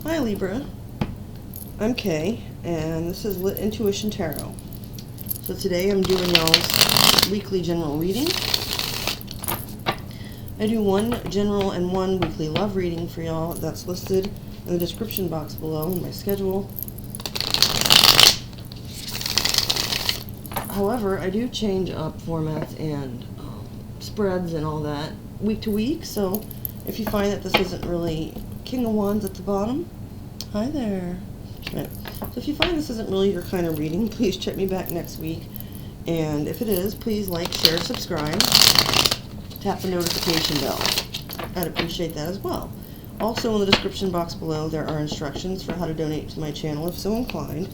Hi Libra, I'm Kay, and this is Lit Intuition Tarot. So today I'm doing y'all's weekly general reading. I do one general and one weekly love reading for y'all. That's listed in the description box below in my schedule. However, I do change up formats and spreads and all that week to week, so if you find that this isn't really King of Wands at the bottom, hi there. Right. So if you find this isn't really your kind of reading, please check me back next week. And if it is, please like, share, subscribe, tap the notification bell. I'd appreciate that as well. Also in the description box below, there are instructions for how to donate to my channel if so inclined,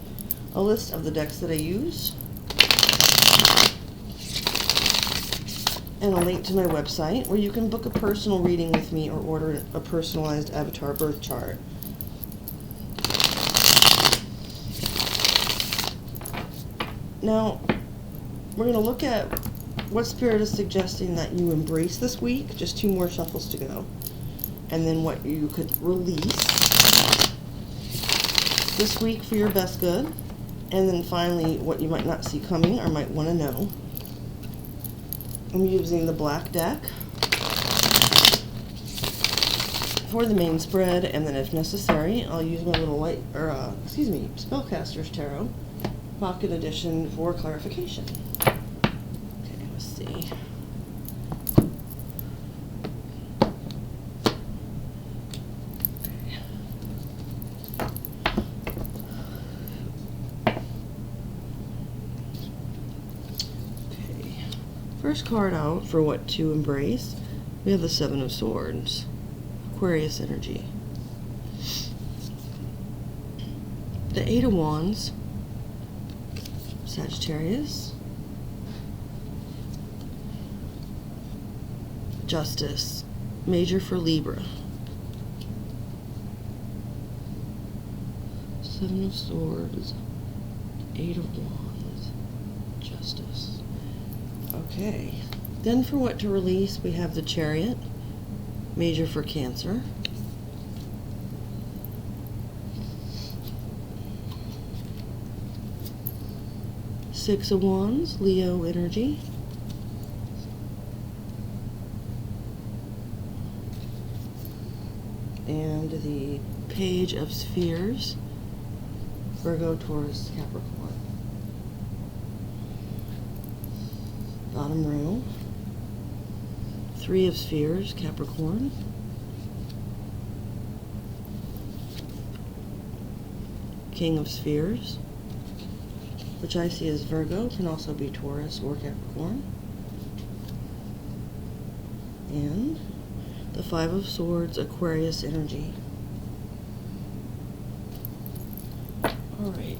a list of the decks that I use, and a link to my website where you can book a personal reading with me or order a personalized avatar birth chart. Now, we're going to look at what Spirit is suggesting that you embrace this week. Just 2 more shuffles to go. And then what you could release this week for your best good. And then finally, what you might not see coming or might want to know. I'm using the black deck for the main spread, and then if necessary, I'll use my little Spellcaster's Tarot Pocket Edition for clarification. Okay, let's see. First card out for what to embrace, we have the 7 of Swords, Aquarius energy. The 8 of Wands, Sagittarius. Justice, major for Libra. 7 of Swords, 8 of Wands, Justice. Okay, then for what to release, we have the Chariot, major for Cancer. Six of Wands, Leo energy. And the Page of Spheres, Virgo, Taurus, Capricorn. Bottom row, 3 of Spheres, Capricorn. King of Spheres, which I see as Virgo, can also be Taurus or Capricorn. And the 5 of Swords, Aquarius energy. All right.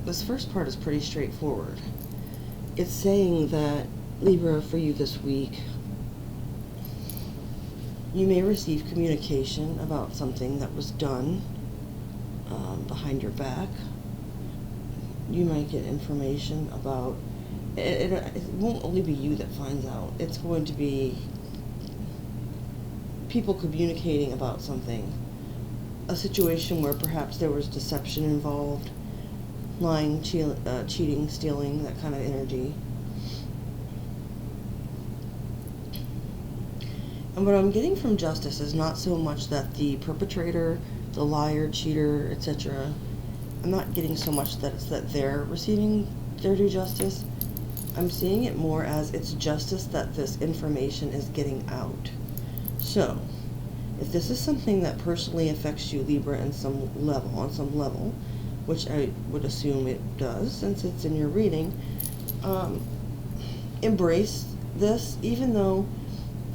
This first part is pretty straightforward. It's saying that, Libra, for you this week, you may receive communication about something that was done behind your back. You might get information about, it won't only be you that finds out. It's going to be people communicating about something. A situation where perhaps there was deception involved. Lying, cheating, stealing, that kind of energy. And what I'm getting from Justice is not so much that the perpetrator, the liar, cheater, etc., I'm not getting so much that it's that they're receiving their due justice. I'm seeing it more as it's justice that this information is getting out. So, if this is something that personally affects you, Libra, on some level, which I would assume it does since it's in your reading, embrace this, even though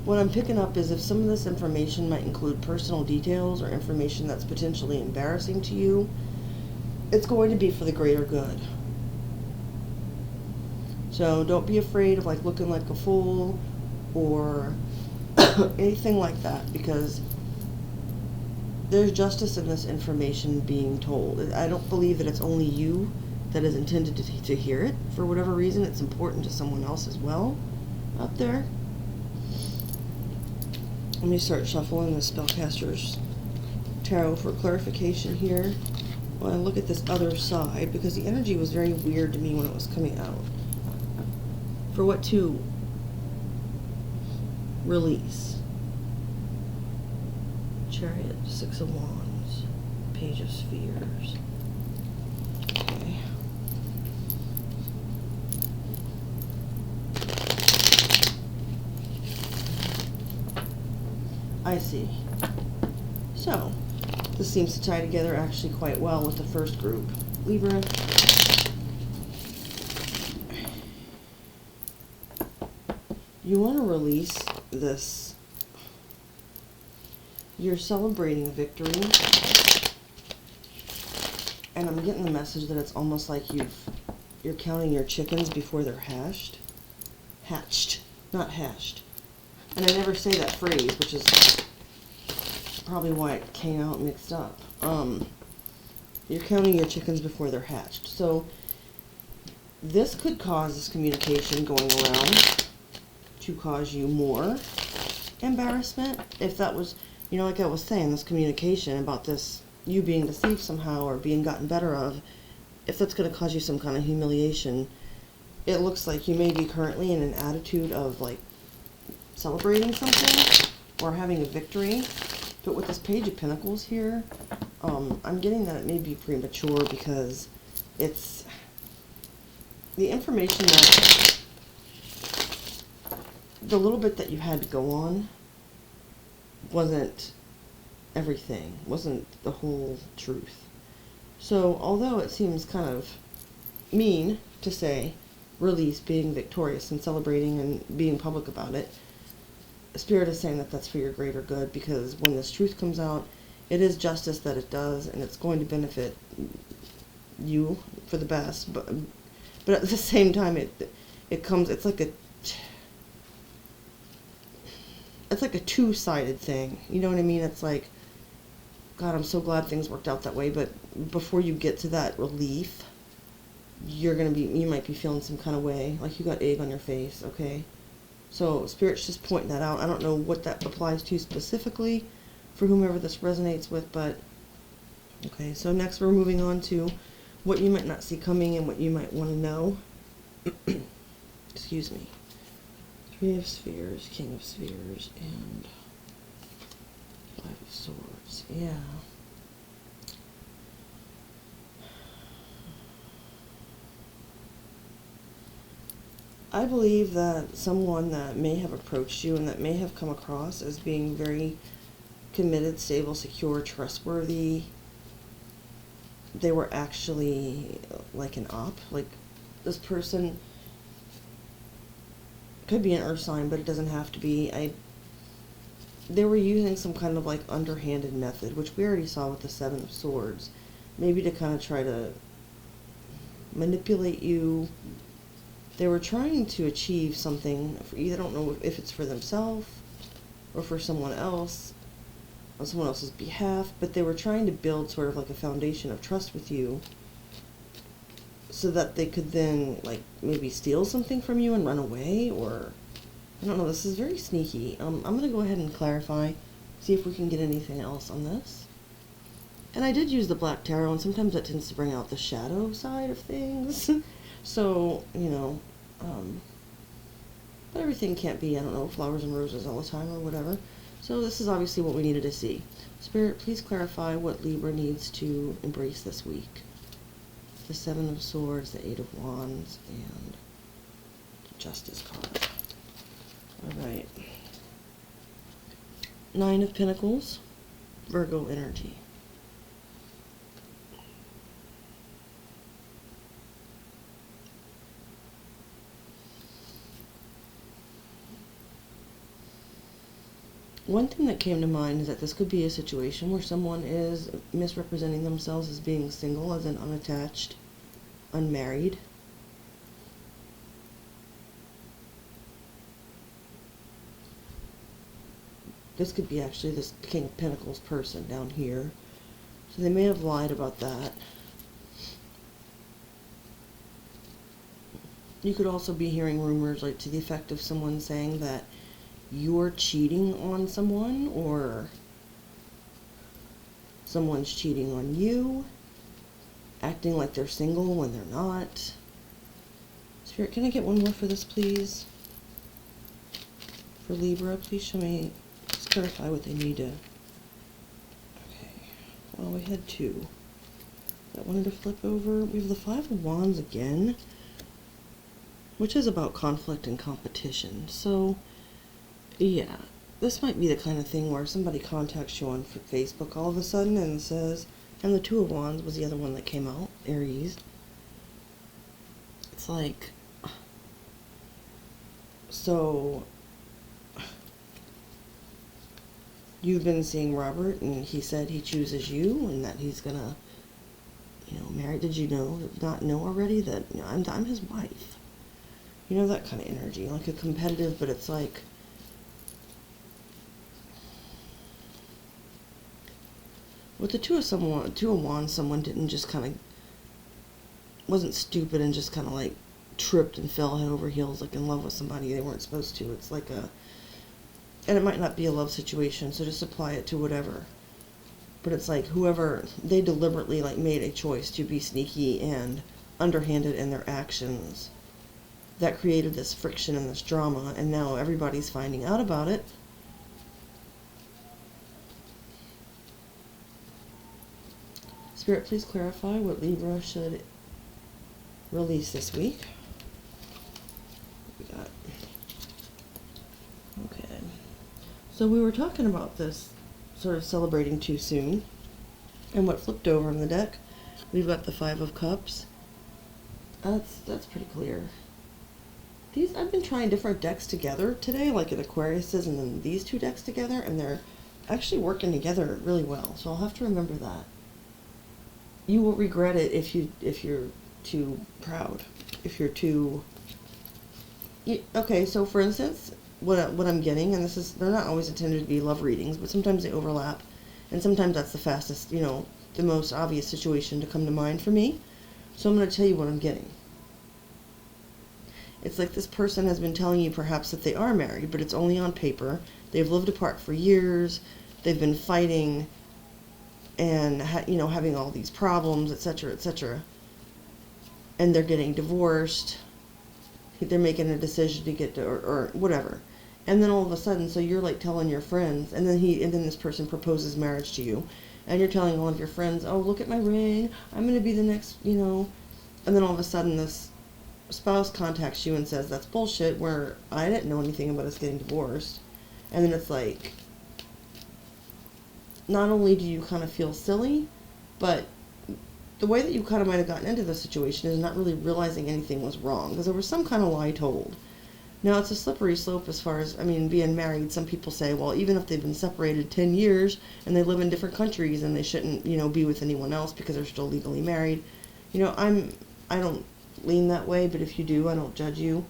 what I'm picking up is if some of this information might include personal details or information that's potentially embarrassing to you, it's going to be for the greater good. So don't be afraid of looking like a fool or anything like that, because there's justice in this information being told. I don't believe that it's only you that is intended to hear it. For whatever reason, it's important to someone else as well out there. Let me start shuffling the Spellcaster's tarot for clarification here when I look at this other side, because the energy was very weird to me when it was coming out. For what to release? Chariot, Six of Wands, Page of Spheres. Okay. I see. So, this seems to tie together actually quite well with the first group. Libra. You want to release this. You're celebrating a victory. And I'm getting the message that it's almost like you're counting your chickens before they're hatched. Hatched, not hashed. And I never say that phrase, which is probably why it came out mixed up. You're counting your chickens before they're hatched. So this could cause this communication going around to cause you more embarrassment. If that was, you know, like I was saying, this communication about this, you being deceived somehow or being gotten better of, if that's going to cause you some kind of humiliation, it looks like you may be currently in an attitude of like celebrating something or having a victory. But with this Page of Pentacles here, I'm getting that it may be premature because it's the information that the little bit that you had to go on wasn't everything, wasn't the whole truth. So although it seems kind of mean to say release being victorious and celebrating and being public about it, Spirit is saying that that's for your greater good, because when this truth comes out, it is justice that it does, and it's going to benefit you for the best. But at the same time, it comes. It's like a two-sided thing. You know what I mean? It's like, God, I'm so glad things worked out that way. But before you get to that relief, you might be feeling some kind of way, like you got egg on your face. Okay. So Spirit's just pointing that out. I don't know what that applies to specifically for whomever this resonates with, but okay. So next we're moving on to what you might not see coming and what you might want to know. Excuse me. Three of Spheres, King of Spheres, and Five of Swords. Yeah. I believe that someone that may have approached you and that may have come across as being very committed, stable, secure, trustworthy, they were actually like an op. Like, this person could be an earth sign, but it doesn't have to be. They were using some kind of like underhanded method, which we already saw with the Seven of Swords. Maybe to kind of try to manipulate you. They were trying to achieve something. I don't know if it's for themselves or for someone else, on someone else's behalf, but they were trying to build sort of like a foundation of trust with you so that they could then like maybe steal something from you and run away, or I don't know. This is very sneaky. I'm going to go ahead and clarify, see if we can get anything else on this. And I did use the Black Tarot, and sometimes that tends to bring out the shadow side of things. So, you know, but everything can't be, I don't know, flowers and roses all the time or whatever. So this is obviously what we needed to see. Spirit, please clarify what Libra needs to embrace this week. The Seven of Swords, the Eight of Wands, and the Justice card. Alright. Nine of Pentacles, Virgo energy. One thing that came to mind is that this could be a situation where someone is misrepresenting themselves as being single, as in unattached, unmarried. This could be actually this King of Pentacles person down here. So they may have lied about that. You could also be hearing rumors like to the effect of someone saying that you're cheating on someone, or someone's cheating on you, acting like they're single when they're not. Spirit, can I get one more for this, please? For Libra, please show me, just clarify what they need to. Okay, well, we had two. I wanted to flip over. We have the Five of Wands again, which is about conflict and competition. So, yeah, this might be the kind of thing where somebody contacts you on Facebook all of a sudden and says, and the Two of Wands was the other one that came out, Aries. It's like, so you've been seeing Robert and he said he chooses you and that he's gonna, marry. Did you not know already that, I'm his wife? That kind of energy, like a competitive, but it's like, with the Two of Wands, someone didn't just kind of, wasn't stupid and just kind of like tripped and fell head over heels like in love with somebody they weren't supposed to. It's like and it might not be a love situation, so just apply it to whatever. But it's like whoever, they deliberately like made a choice to be sneaky and underhanded in their actions. That created this friction and this drama, and now everybody's finding out about it. Spirit, please clarify what Libra should release this week. What we got? Okay. So we were talking about this sort of celebrating too soon, and what flipped over in the deck, we've got the Five of Cups. That's pretty clear. I've been trying different decks together today, like an Aquarius's and then these two decks together, and they're actually working together really well. So I'll have to remember that. You will regret it if you're too proud, if you're too. Okay, so for instance, what I'm getting, and they're not always intended to be love readings, but sometimes they overlap, and sometimes that's the fastest, the most obvious situation to come to mind for me. So I'm going to tell you what I'm getting. It's like this person has been telling you perhaps that they are married, but it's only on paper. They've lived apart for years. They've been fighting and, having all these problems, etc., etc. And they're getting divorced. They're making a decision to get to, or whatever. And then all of a sudden, so you're like telling your friends, and then this person proposes marriage to you, and you're telling all of your friends, oh, look at my ring, I'm going to be the next, and then all of a sudden this spouse contacts you and says that's bullshit, where I didn't know anything about us getting divorced. And then it's like, not only do you kind of feel silly, but the way that you kind of might have gotten into the situation is not really realizing anything was wrong, because there was some kind of lie told. Now, it's a slippery slope as far as, being married. Some people say, well, even if they've been separated 10 years and they live in different countries and they shouldn't, be with anyone else because they're still legally married. I don't lean that way, but if you do, I don't judge you.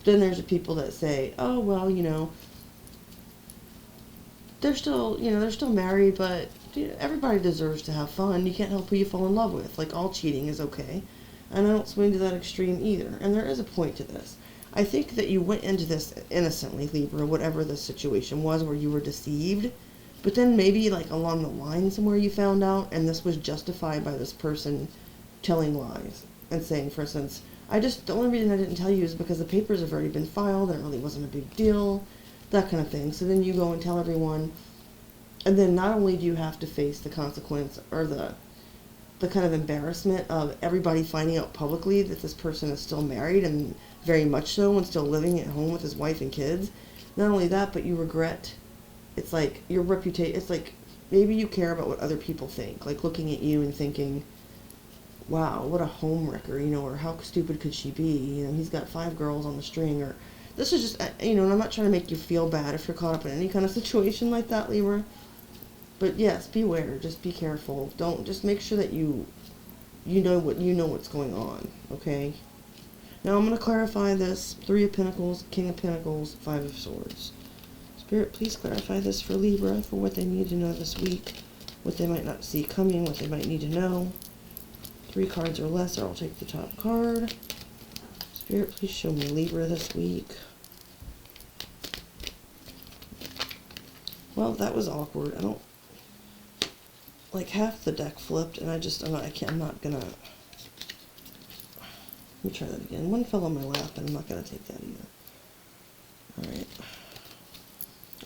Then there's the people that say, oh, well, they're still married, but everybody deserves to have fun. You can't help who you fall in love with. Like, all cheating is okay. And I don't swing to that extreme either. And there is a point to this. I think that you went into this innocently, Libra, whatever the situation was where you were deceived. But then maybe, like, along the line somewhere you found out, and this was justified by this person telling lies and saying, for instance, the only reason I didn't tell you is because the papers have already been filed and it really wasn't a big deal, that kind of thing. So then you go and tell everyone, and then not only do you have to face the consequence or the kind of embarrassment of everybody finding out publicly that this person is still married, and very much so, and still living at home with his wife and kids. Not only that, but you regret, it's like your reputation, it's like maybe you care about what other people think, like looking at you and thinking, wow, what a home wrecker, or how stupid could she be? He's got 5 girls on the string, or this is just, and I'm not trying to make you feel bad if you're caught up in any kind of situation like that, Libra. But yes, beware, just be careful. Just make sure that you know what's going on, okay? Now I'm going to clarify this. 3 of Pentacles, King of Pentacles, 5 of Swords. Spirit, please clarify this for Libra, for what they need to know this week, what they might not see coming, what they might need to know. 3 cards or less, or I'll take the top card. Spirit, please show me Libra this week. Well, that was awkward. I don't... Like, half the deck flipped, and I'm not gonna... Let me try that again. One fell on my lap, and I'm not gonna take that either. Alright.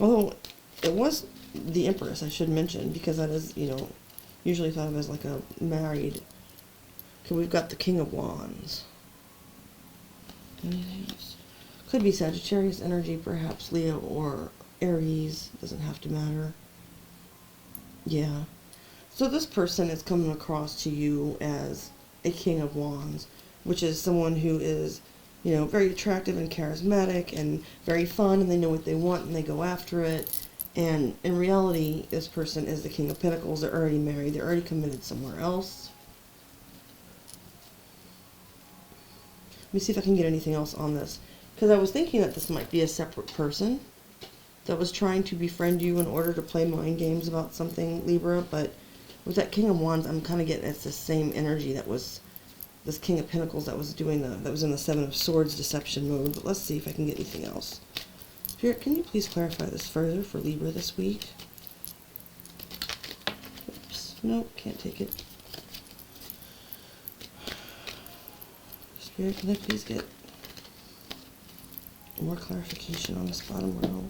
Although, it was the Empress, I should mention, because that is, you know, usually thought of as like a married... Okay, we've got the King of Wands. Anything else? Could be Sagittarius energy, perhaps Leo or Aries. Doesn't have to matter. Yeah. So this person is coming across to you as a King of Wands, which is someone who is, you know, very attractive and charismatic and very fun, and they know what they want and they go after it. And in reality, this person is the King of Pentacles. They're already married. They're already committed somewhere else. Let me see if I can get anything else on this. Because I was thinking that this might be a separate person that was trying to befriend you in order to play mind games about something, Libra. But with that King of Wands, I'm kind of getting it's the same energy that was this King of Pentacles that was doing that was in the Seven of Swords deception mode. But let's see if I can get anything else. Spirit, can you please clarify this further for Libra this week? Oops. Nope, can't take it. Spirit, can I please get more clarification on this bottom row?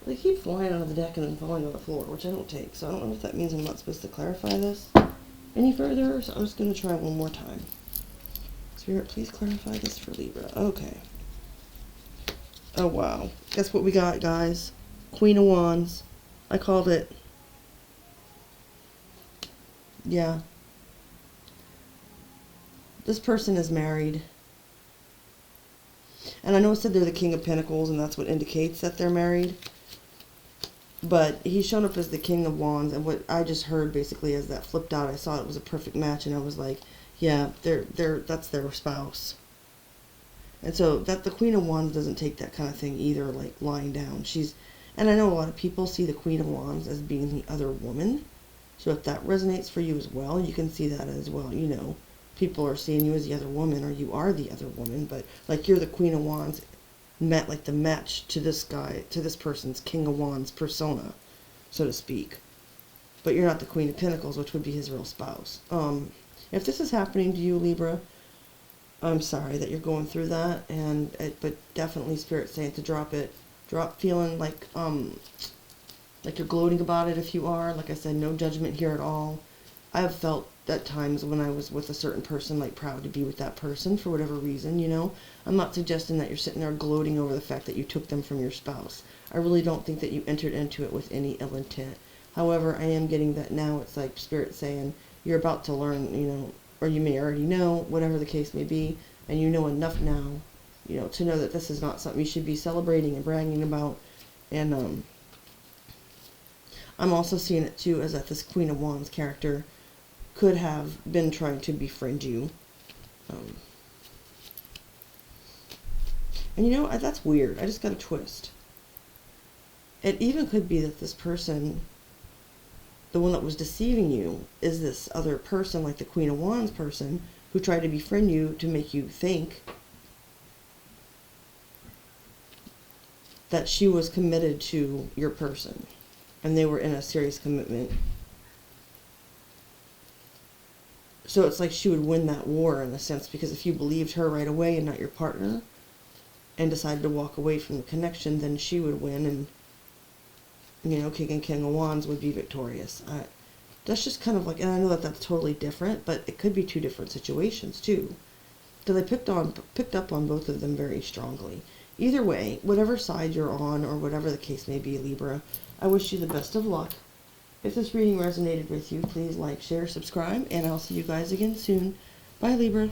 They keep flying out of the deck and then falling on the floor, which I don't take. So I don't know if that means I'm not supposed to clarify this any further. So I'm just going to try one more time. Spirit, please clarify this for Libra. Okay. Oh, wow. Guess what we got, guys? Queen of Wands. I called it. Yeah. This person is married. And I know it said they're the King of Pentacles, and that's what indicates that they're married. But he's shown up as the King of Wands, and what I just heard basically as that flipped out, I saw it was a perfect match, and I was like, yeah, that's their spouse. And so that the Queen of Wands doesn't take that kind of thing either, like lying down. And I know a lot of people see the Queen of Wands as being the other woman. So if that resonates for you as well, you can see that as well. You know, people are seeing you as the other woman, or you are the other woman, but like you're the Queen of Wands, like the match to this guy, to this person's King of Wands persona, so to speak. But you're not the Queen of Pentacles, which would be his real spouse. If this is happening to you, Libra, I'm sorry that you're going through that, but definitely Spirit saying to drop it. Drop feeling like you're gloating about it if you are. Like I said, no judgment here at all. I have felt at times when I was with a certain person, like proud to be with that person for whatever reason, you know. I'm not suggesting that you're sitting there gloating over the fact that you took them from your spouse. I really don't think that you entered into it with any ill intent. However, I am getting that now it's like Spirit saying you're about to learn, you know, or you may already know, whatever the case may be, and you know enough now, you know, to know that this is not something you should be celebrating and bragging about. And I'm also seeing it too as that this Queen of Wands character could have been trying to befriend you. And you know, that's weird. I just got a twist. It even could be that this person, the one that was deceiving you, is this other person, like the Queen of Wands person, who tried to befriend you to make you think that she was committed to your person, and they were in a serious commitment. So it's like she would win that war in a sense, because if you believed her right away and not your partner, and decided to walk away from the connection, then she would win, and, you know, King of Wands would be victorious. That's just kind of like, and I know that that's totally different, but it could be two different situations too. Because I picked up on both of them very strongly. Either way, whatever side you're on, or whatever the case may be, Libra, I wish you the best of luck. If this reading resonated with you, please like, share, subscribe, and I'll see you guys again soon. Bye, Libra.